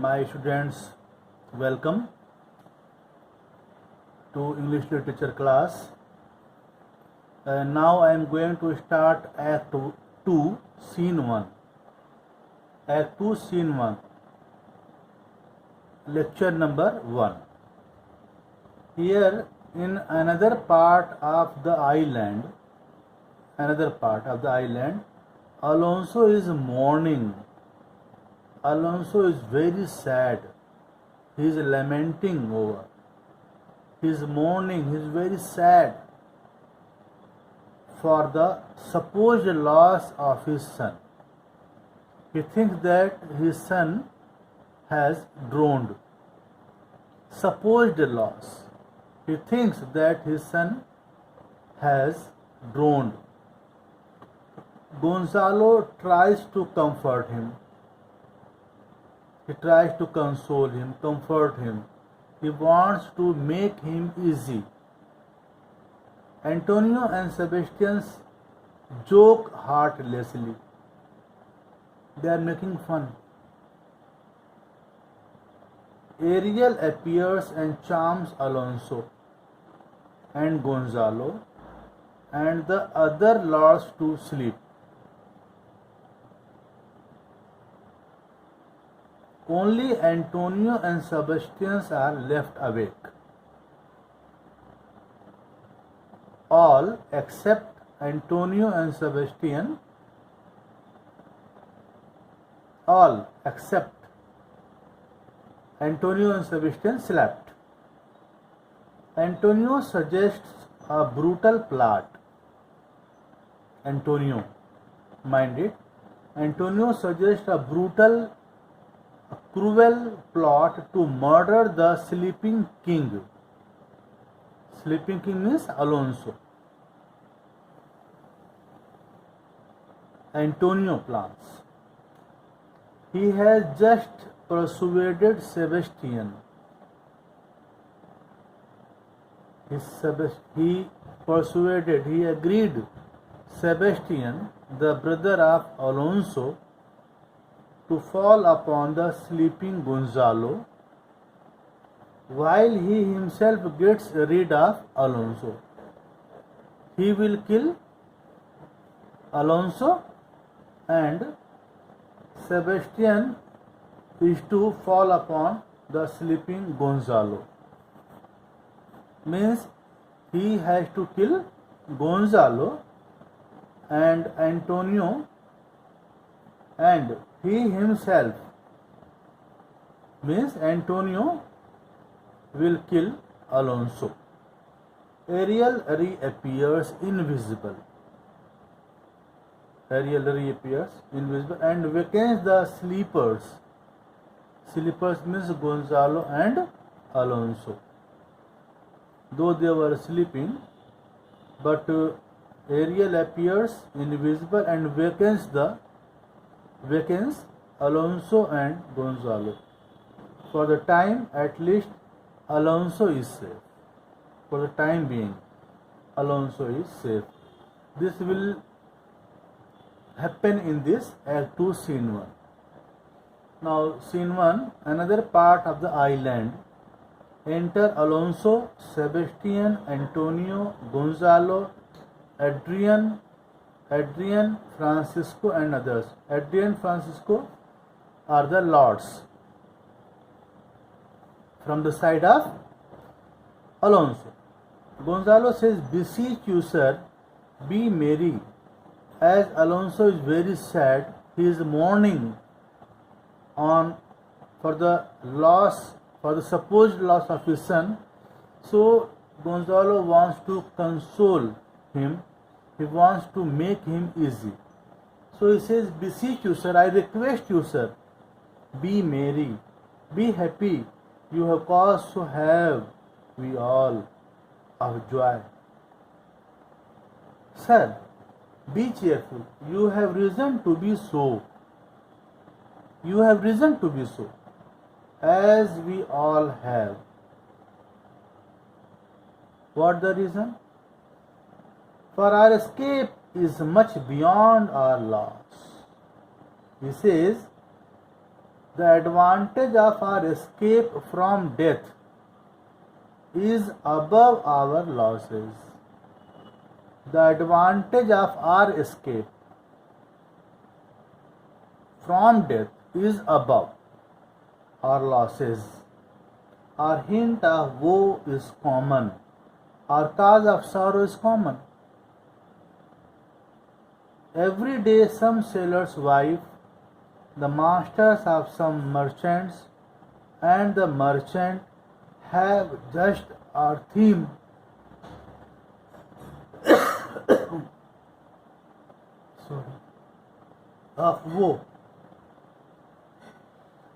My students, welcome to English literature class. Now I am going to start Act 2, Scene 1. Act 2, Scene 1. Lecture number 1. Here in another part of the island, Alonso is mourning. Alonso is very sad. He is lamenting over. He is mourning. He is very sad for the supposed loss of his son. He thinks that his son has drowned. Supposed loss. He thinks that his son has drowned. Gonzalo tries to comfort him. He tries to console him, comfort him. He wants to make him easy. Antonio and Sebastian joke heartlessly. They are making fun. Ariel appears and charms Alonso and Gonzalo and the other lords to sleep. Only Antonio and Sebastian are left awake. All except Antonio and Sebastian, slept. Antonio suggests a brutal plot. Antonio suggests a cruel plot to murder the sleeping king. Sleeping king means Alonso. Antonio plans. He has just persuaded Sebastian. He agreed Sebastian, the brother of Alonso, to fall upon the sleeping Gonzalo while he himself gets rid of Alonso. He will kill Alonso and Sebastian is to fall upon the sleeping Gonzalo. Means he has to kill Gonzalo and Antonio, and he himself, means Antonio, will kill Alonso. Ariel reappears invisible. And wakens the sleepers. Sleepers means Gonzalo and Alonso. Though they were sleeping, but Ariel appears invisible and wakens Alonso and Gonzalo. For the time, at least, Alonso is safe. For the time being, Alonso is safe. This will happen in this Act 2, Scene 1. Now, Scene 1, another part of the island. Enter Alonso, Sebastian, Antonio, Gonzalo, Adrian, Francisco and others. Adrian, Francisco are the lords from the side of Alonso. Gonzalo says, "Beseech you, sir, be merry." As Alonso is very sad, he is mourning for the supposed loss of his son. So Gonzalo wants to console him. He wants to make him easy. So he says, "Beseech you, sir, I request you, sir, be merry, be happy. You have cause to have we all of joy. Sir, be cheerful. You have reason to be so. As we all have." What the reason? For our escape is much beyond our loss. He says, The advantage of our escape from death is above our losses. The advantage of our escape from death is above our losses. Our hint of woe is common. Our cause of sorrow is common. Every day some sailor's wife, the masters of some merchants, and the merchant have just our theme. Of woe.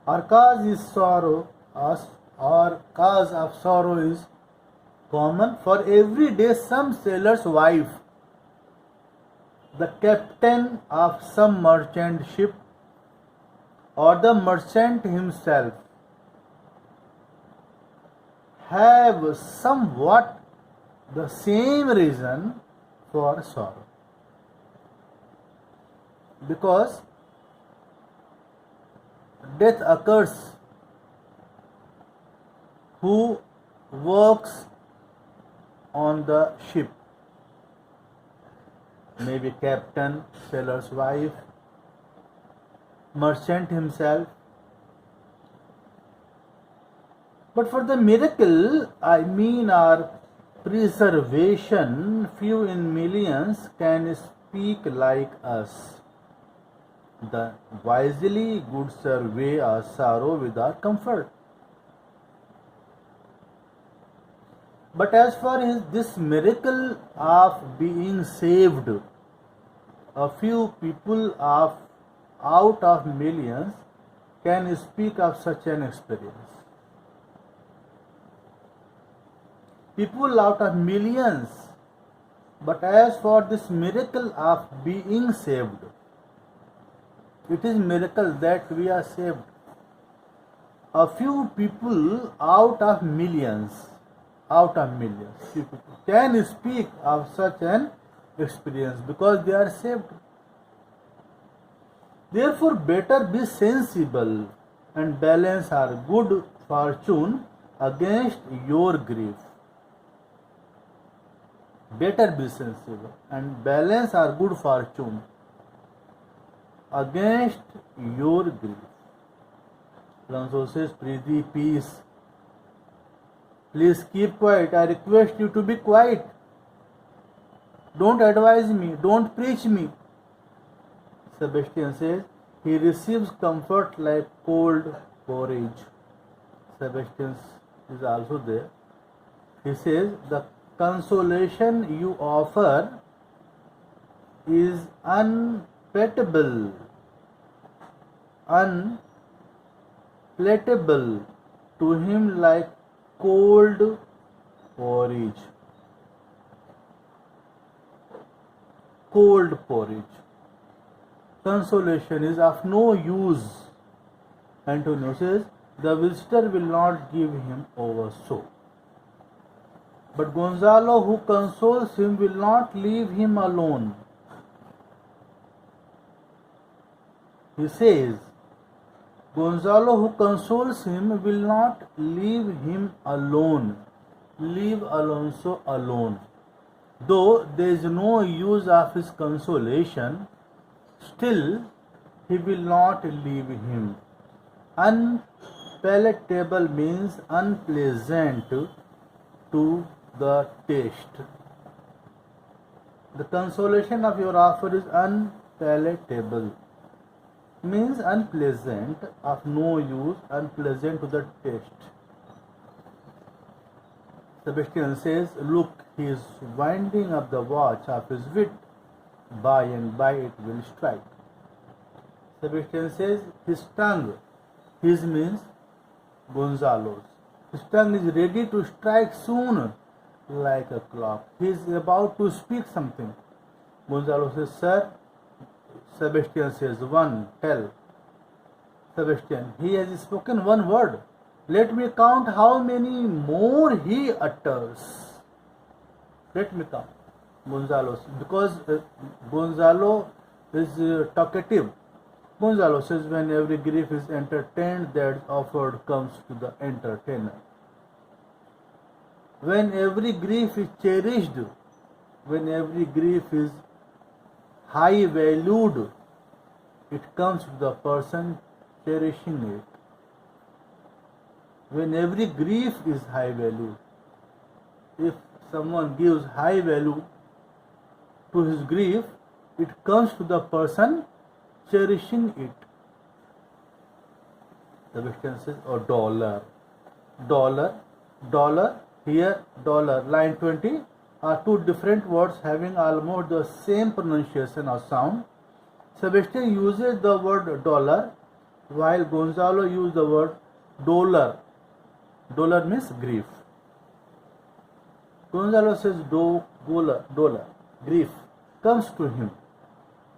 Our cause is sorrow. Our cause of sorrow is common. For every day some sailor's wife, the captain of some merchant ship, or the merchant himself, have somewhat the same reason for sorrow. Because death occurs, who works on the ship, maybe captain, sailor's wife, merchant himself. But for the miracle, I mean our preservation, few in millions can speak like us. The wisely good survey our sorrow with our comfort. But as for this miracle of being saved, a few people out of millions can speak of such an experience. People out of millions. But as for this miracle of being saved, it is miracle that we are saved. A few people out of millions people can speak of such an experience because they are saved. Therefore, better be sensible and balance our good fortune against your grief. Better be sensible and balance our good fortune against your grief. Alonso says, Preeti, peace. Please keep quiet. I request you to be quiet. Don't advise me. Don't preach me. Sebastian says, he receives comfort like cold porridge. Sebastian is also there. He says, the consolation you offer is unpalatable to him like cold porridge. Cold porridge. Consolation is of no use. Antonio says, the visitor will not give him over so. But Gonzalo, who consoles him, will not leave him alone. He says, Gonzalo, who consoles him, will not leave him alone. Leave Alonso alone. Though there is no use of his consolation, still he will not leave him. Unpalatable means unpleasant to the taste. The consolation of your offer is unpalatable, means unpleasant, of no use, unpleasant to the taste. Sebastian says, look, he is winding up the watch of his wit. By and by it will strike. Sebastian says, his tongue, his means Gonzalo's. His tongue is ready to strike soon like a clock. He is about to speak something. Gonzalo says, sir. Sebastian says, one, tell. Sebastian, he has spoken one word. Let me count how many more he utters. Let me count. Gonzalo, because Gonzalo is talkative. Gonzalo says, when every grief is entertained, that offered comes to the entertainer. When every grief is cherished, when every grief is high valued, it comes to the person cherishing it. When every grief is high value, if someone gives high value to his grief, it comes to the person cherishing it. The Western says, or dollar. Here dollar, line 20, are two different words having almost the same pronunciation or sound. Sebastian uses the word dollar while Gonzalo used the word dollar. Dollar means grief. Gonzalo says dollar, grief comes to him,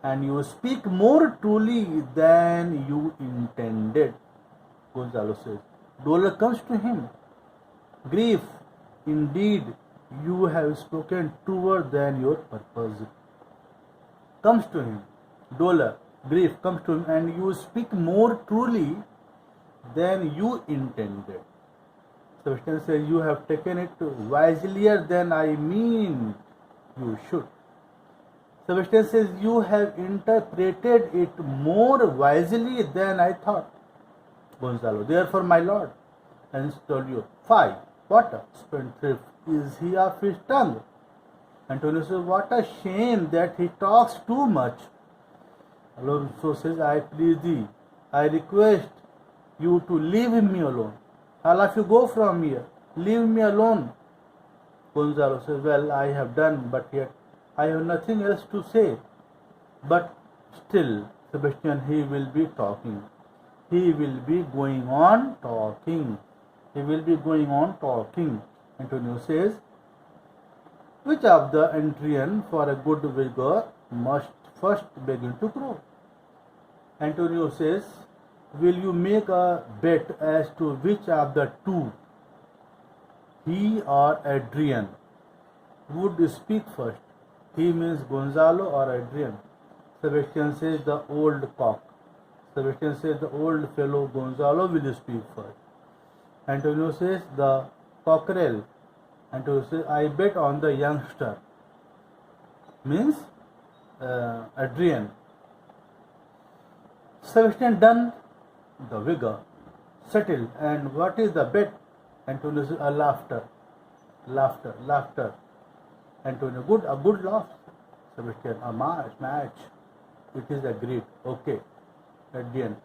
and you speak more truly than you intended. Gonzalo says, dollar comes to him. Grief, indeed, you have spoken truer than your purpose. Comes to him. Dollar, grief comes to him, and you speak more truly than you intended. Sebastian says, you have taken it wiselier than I mean you should. Sebastian says, you have interpreted it more wisely than I thought. Gonzalo, therefore, my lord, and told you, 5. What a spendthrift is he of his tongue. Antonio says, what a shame that he talks too much. Alonso says, I please thee, I request you to leave me alone. I'll have you go from here. Leave me alone. Gonzalo says, well, I have done, but yet I have nothing else to say. But still, Sebastian, he will be talking. He will be going on talking. He will be going on talking. Antonio says, which of the Antrian for a good vigor must first begin to grow? Antonio says, will you make a bet as to which of the two, he or Adrian, would speak first? He means Gonzalo or Adrian. Sebastian says, the old cock. Sebastian says, the old fellow Gonzalo will speak first. Antonio says, the cockerel. Antonio says, I bet on the youngster. Means Adrian. Sebastian done, the vigor, settled. And what is the bet? Antonio says, a laughter. Antonio, a good laugh. Sebastian, a match. It is agreed. Okay. Adrian,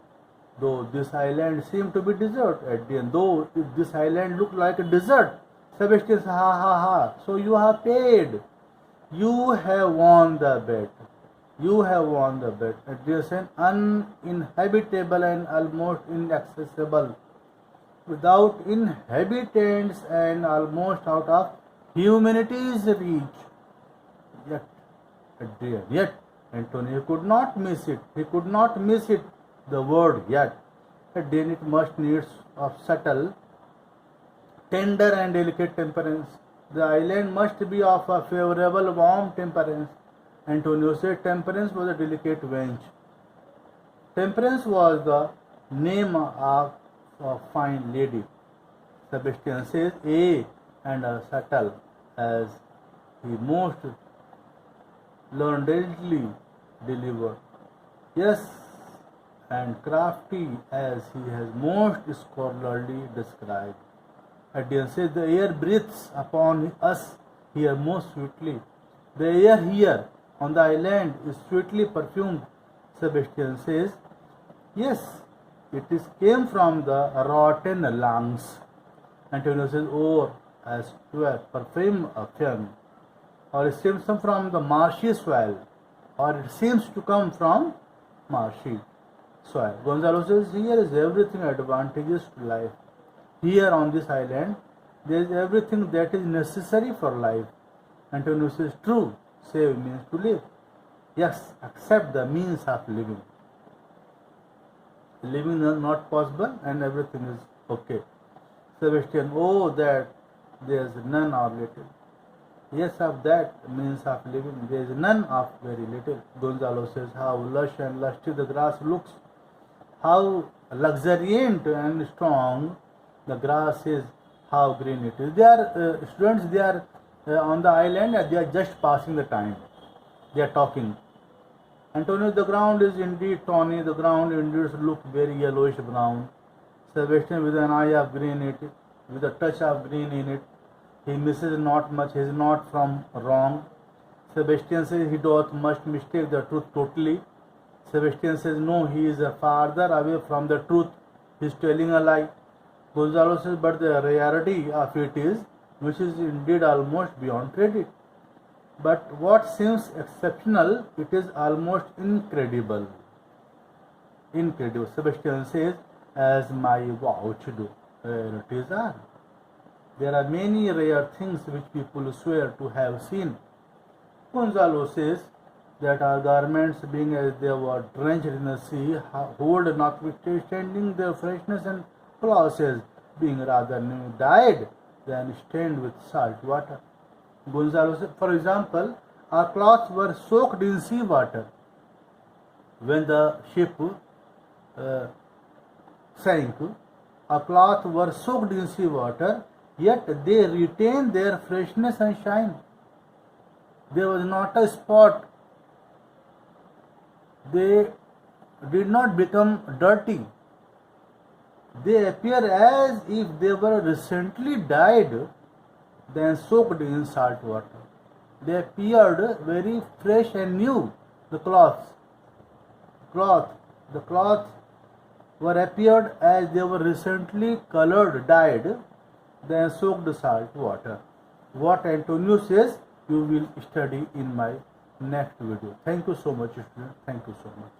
though this island seemed to be desert. Adrian, though this island looked like a desert. Sebastian, ha. So you have paid. You have won the bet. Adrian said, uninhabitable and almost inaccessible, without inhabitants and almost out of humanity's reach. Yet, Antonio could not miss it. The word yet. Then it must needs of subtle, tender and delicate temperance. The island must be of a favorable, warm temperance. Antonio said temperance was a delicate wench. Temperance was the name of a fine lady. Sebastian says, and subtle, as he most learnedly delivered. Yes, and crafty, as he has most scholarly described. Adrian says, the air breathes upon us here most sweetly. The air here on the island is sweetly perfumed. Sebastian says, yes, it came from the rotten lungs. Antonio says, as to a perfume affirm, or it seems from the marshy soil, or it seems to come from marshy soil. Gonzalo says, here is everything advantageous to life. Here on this island, there is everything that is necessary for life. Antonio says, true, save means to live. Yes, accept the means of living. Living is not possible and everything is okay. Sebastian, that there is none or little. Yes, of that means of living, there is none of very little. Gonzalo says, how lush and lusty the grass looks how luxuriant and strong the grass is, how green it is. They are students. They are on the island and they are just passing the time. They are talking. Antonio, the ground is indeed tawny. The ground indeed look very yellowish brown. Sebastian, with an eye of green in it, with a touch of green in it. He misses not much. He is not from wrong. Sebastian says he doth must mistake the truth totally. Sebastian says no, he is farther away from the truth. He is telling a lie. Gonzalo says, but the rarity of it is, which is indeed almost beyond credit. But what seems exceptional, it is almost incredible. Incredible. Sebastian says, as my vouch do. Rarities are. There are many rare things which people swear to have seen. Gonzalo says that our garments, being as they were drenched in the sea, hold notwithstanding their freshness, and clothes, being rather new, dyed than stained with salt water. Gonzalo says, for example, our clothes were soaked in sea water when the ship sank. Our clothes were soaked in sea water, yet they retained their freshness and shine. There was not a spot. They did not become dirty. They appear as if they were recently dyed, then soaked in salt water. They appeared very fresh and new. The cloths were appeared as they were recently colored, dyed, then soaked salt water. What Antonio says, you will study in my next video. Thank you so much, students. Thank you so much.